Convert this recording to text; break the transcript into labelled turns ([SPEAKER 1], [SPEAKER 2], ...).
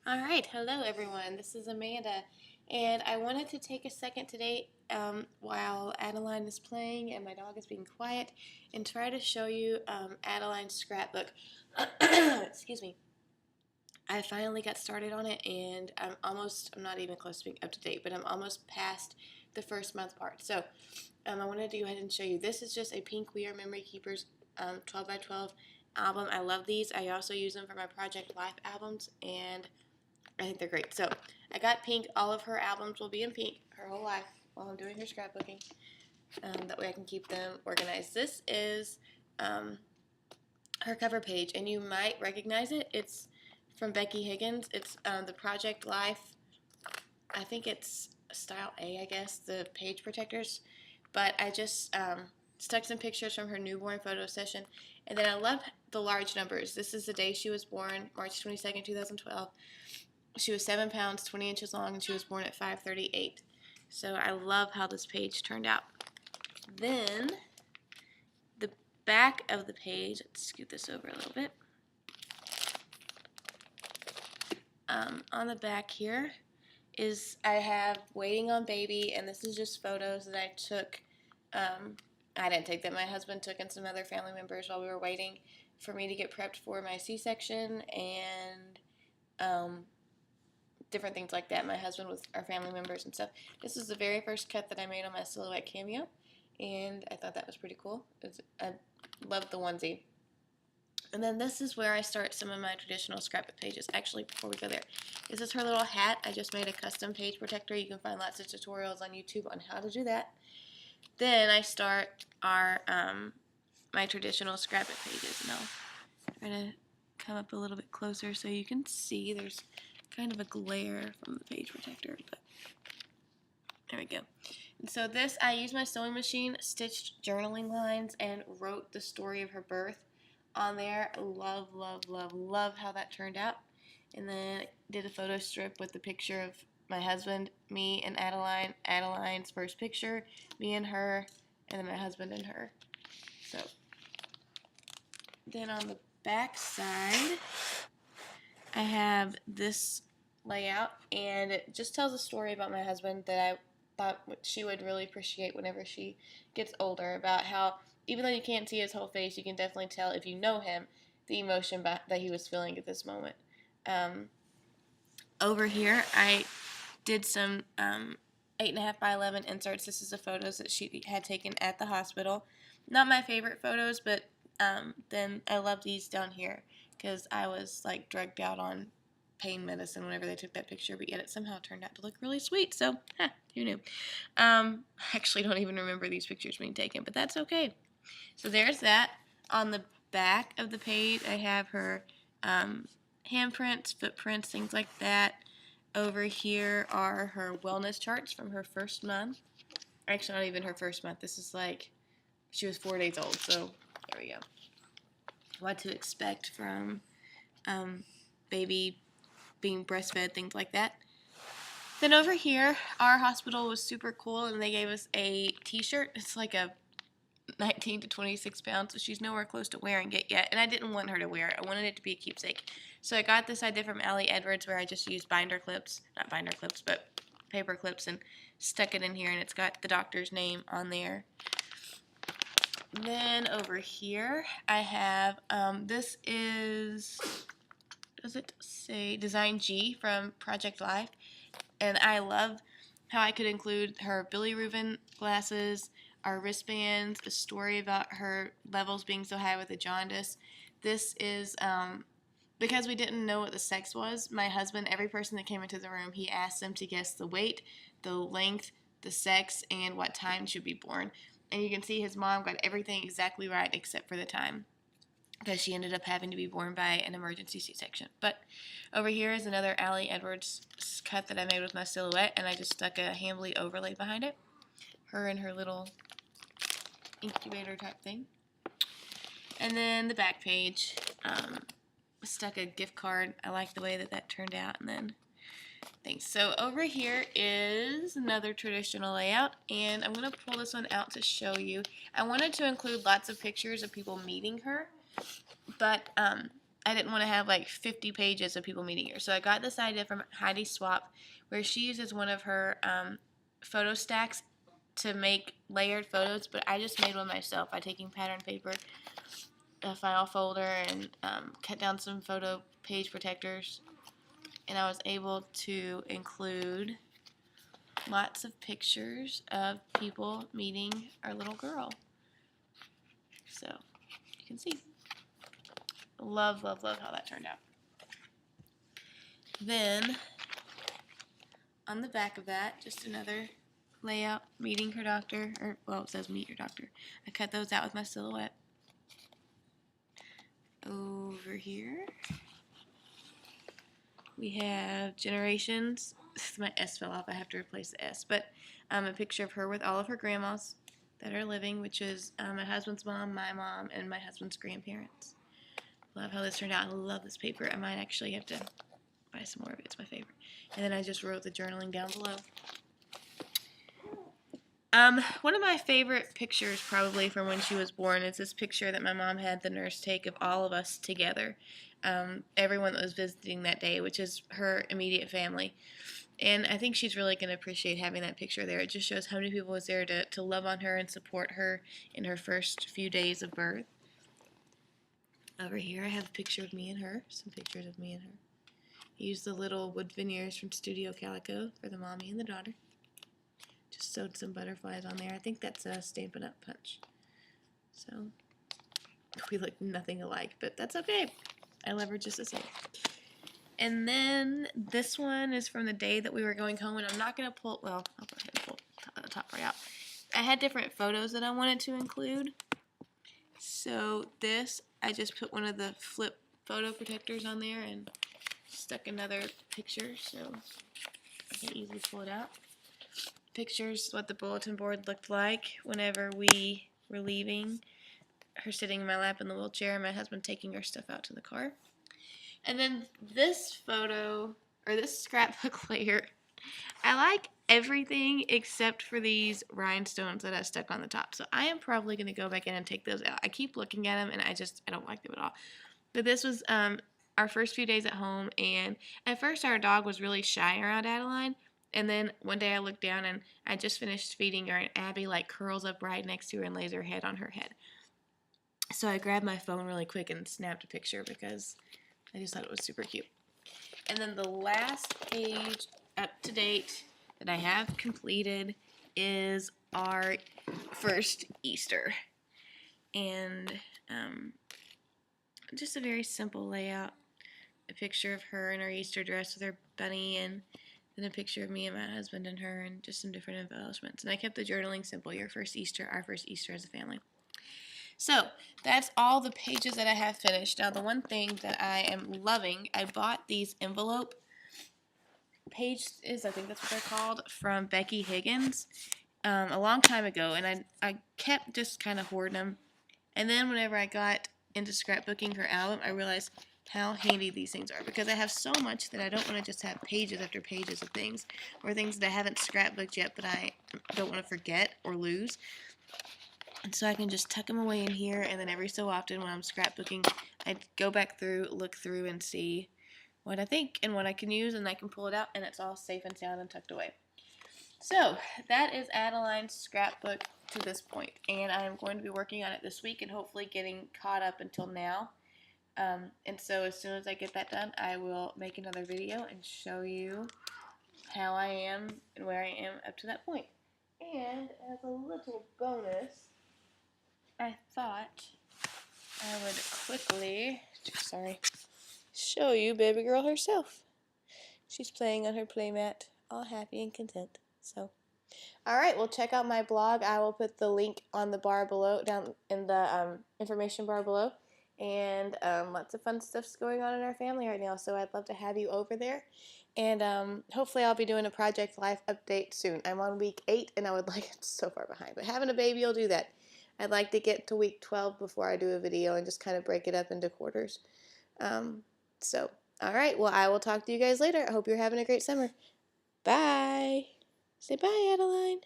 [SPEAKER 1] Alright, hello everyone. This is Amanda, and I wanted to take a second today while Adeline is playing and my dog is being quiet and try to show you Adeline's scrapbook. Excuse me. I finally got started on it, and I'm not even close to being up to date, but I'm almost past the first month part. So I wanted to go ahead and show you. This is just a pink We Are Memory Keepers 12 by 12 album. I love these. I also use them for my Project Life albums, and I think they're great. So I got pink. All of her albums will be in pink her whole life while I'm doing her scrapbooking. That way I can keep them organized. This is her cover page, and you might recognize it. It's from Becky Higgins. It's the Project Life. I think it's Style A, I guess, the page protectors. But I just stuck some pictures from her newborn photo session. And then I love the large numbers. This is the day she was born, March 22nd, 2012. She was 7 pounds, 20 inches long, and she was born at 5:38. So I love how this page turned out. Then the back of the page, let's scoot this over a little bit. On the back here is I have Waiting on Baby, and this is just photos that I took. I didn't take them. My husband took, and some other family members while we were waiting for me to get prepped for my C-section, and different things like that. My husband with our family members and stuff. This is the very first cut that I made on my Silhouette Cameo, and I thought that was pretty cool. I loved the onesie. And then this is where I start some of my traditional scrapbook pages. Actually, before we go there, this is her little hat. I just made a custom page protector. You can find lots of tutorials on YouTube on how to do that. Then I start our my traditional scrapbook pages, and I'll try to come up a little bit closer so you can see. There's kind of a glare from the page protector, but there we go. And so this, I used my sewing machine, stitched journaling lines, and wrote the story of her birth on there. Love, love, love, love how that turned out. And then did a photo strip with the picture of my husband, me, and Adeline. Adeline's first picture, me and her, and then my husband and her. So then on the back side, I have this layout, and it just tells a story about my husband that I thought she would really appreciate whenever she gets older, about how even though you can't see his whole face, you can definitely tell, if you know him, the emotion that he was feeling at this moment. Over here, I did some 8.5 by 11 inserts. This is the photos that she had taken at the hospital. Not my favorite photos, but then I love these down here because I was like drugged out on pain medicine whenever they took that picture, but yet it somehow turned out to look really sweet. So, who knew? I actually don't even remember these pictures being taken, but that's okay. So there's that. On the back of the page, I have her handprints, footprints, things like that. Over here are her wellness charts from her first month. Actually, not even her first month. This is like, she was 4 days old, so there we go. What to expect from baby being breastfed, things like that. Then over here, our hospital was super cool, and they gave us a t-shirt. It's like a 19 to 26 pounds, so she's nowhere close to wearing it yet, and I didn't want her to wear it. I wanted it to be a keepsake. So I got this idea from Allie Edwards, where I just used binder clips, not binder clips, but paper clips, and stuck it in here, and it's got the doctor's name on there. Then over here, I have, this is, does it say Design G from Project Life? And I love how I could include her bilirubin glasses, our wristbands, a story about her levels being so high with the jaundice. This is because we didn't know what the sex was. My husband, every person that came into the room, he asked them to guess the weight, the length, the sex, and what time she would be born. And you can see his mom got everything exactly right except for the time, because she ended up having to be born by an emergency C-section. But over here is another Allie Edwards cut that I made with my Silhouette, and I just stuck a Hambly overlay behind it. Her and her little incubator type thing. And then the back page, stuck a gift card. I like the way that that turned out, and then things. So over here is another traditional layout, and I'm going to pull this one out to show you. I wanted to include lots of pictures of people meeting her, but I didn't want to have like 50 pages of people meeting her. So I got this idea from Heidi Swap, where she uses one of her photo stacks to make layered photos, but I just made one myself by taking pattern paper, a file folder, and cut down some photo page protectors, and I was able to include lots of pictures of people meeting our little girl. So you can see. Love, love, love how that turned out. Then on the back of that, just another layout, meeting her doctor, or well, it says meet your doctor. I cut those out with my silhouette. Over here we have generations. My S fell off, I have to replace the S, but a picture of her with all of her grandmas that are living, which is my husband's mom, my mom, and my husband's grandparents. Love how this turned out. I love this paper. I might actually have to buy some more of it. It's my favorite. And then I just wrote the journaling down below. One of my favorite pictures probably from when she was born is this picture that my mom had the nurse take of all of us together. Everyone that was visiting that day, which is her immediate family. And I think she's really going to appreciate having that picture there. It just shows how many people was there to love on her and support her in her first few days of birth. Over here I have a picture of me and her, some pictures of me and her. I used the little wood veneers from Studio Calico for the mommy and the daughter. Just sewed some butterflies on there. I think that's a Stampin' Up! Punch. So we look nothing alike, but that's okay. I love her just the same. And then this one is from the day that we were going home, and I'm not going to pull, well, I'll go ahead and pull the top part out. I had different photos that I wanted to include. So this, I just put one of the flip photo protectors on there and stuck another picture so I can easily pull it out. Pictures what the bulletin board looked like whenever we were leaving. Her sitting in my lap in the wheelchair and my husband taking her stuff out to the car. And then this photo, or this scrapbook layer, I like everything except for these rhinestones that I stuck on the top. So I am probably going to go back in and take those out. I keep looking at them and I don't like them at all. But this was our first few days at home, and at first our dog was really shy around Adeline. And then one day I looked down and I just finished feeding her, and Abby like curls up right next to her and lays her head on her head. So I grabbed my phone really quick and snapped a picture because I just thought it was super cute. And then the last page up to date that I have completed is our first Easter. And just a very simple layout. A picture of her in her Easter dress with her bunny, and then a picture of me and my husband and her, and just some different embellishments. And I kept the journaling simple. Your first Easter, our first Easter as a family. So that's all the pages that I have finished. Now the one thing that I am loving, I bought these envelope pages, I think that's what they're called, from Becky Higgins a long time ago, and I kept just kind of hoarding them. And then whenever I got into scrapbooking her album, I realized how handy these things are, because I have so much that I don't want to just have pages after pages of things, or things that I haven't scrapbooked yet but I don't want to forget or lose. And so I can just tuck them away in here, and then every so often when I'm scrapbooking, I go back through, look through, and see what I think and what I can use, and I can pull it out, and it's all safe and sound and tucked away. So that is Adeline's scrapbook to this point, and I'm going to be working on it this week and hopefully getting caught up until now. And so as soon as I get that done, I will make another video and show you how I am and where I am up to that point. And as a little bonus, I thought I would quickly, show you baby girl herself. She's playing on her playmat, all happy and content. So, alright, well check out my blog. I will put the link on the bar below, down in the information bar below. And lots of fun stuff's going on in our family right now, so I'd love to have you over there. And hopefully I'll be doing a Project Life update soon. I'm on week 8, and I would like, it's so far behind, but having a baby will do that. I'd like to get to week 12 before I do a video and just kind of break it up into quarters. So, alright, well I will talk to you guys later. I hope you're having a great summer. Bye! Say bye, Adeline.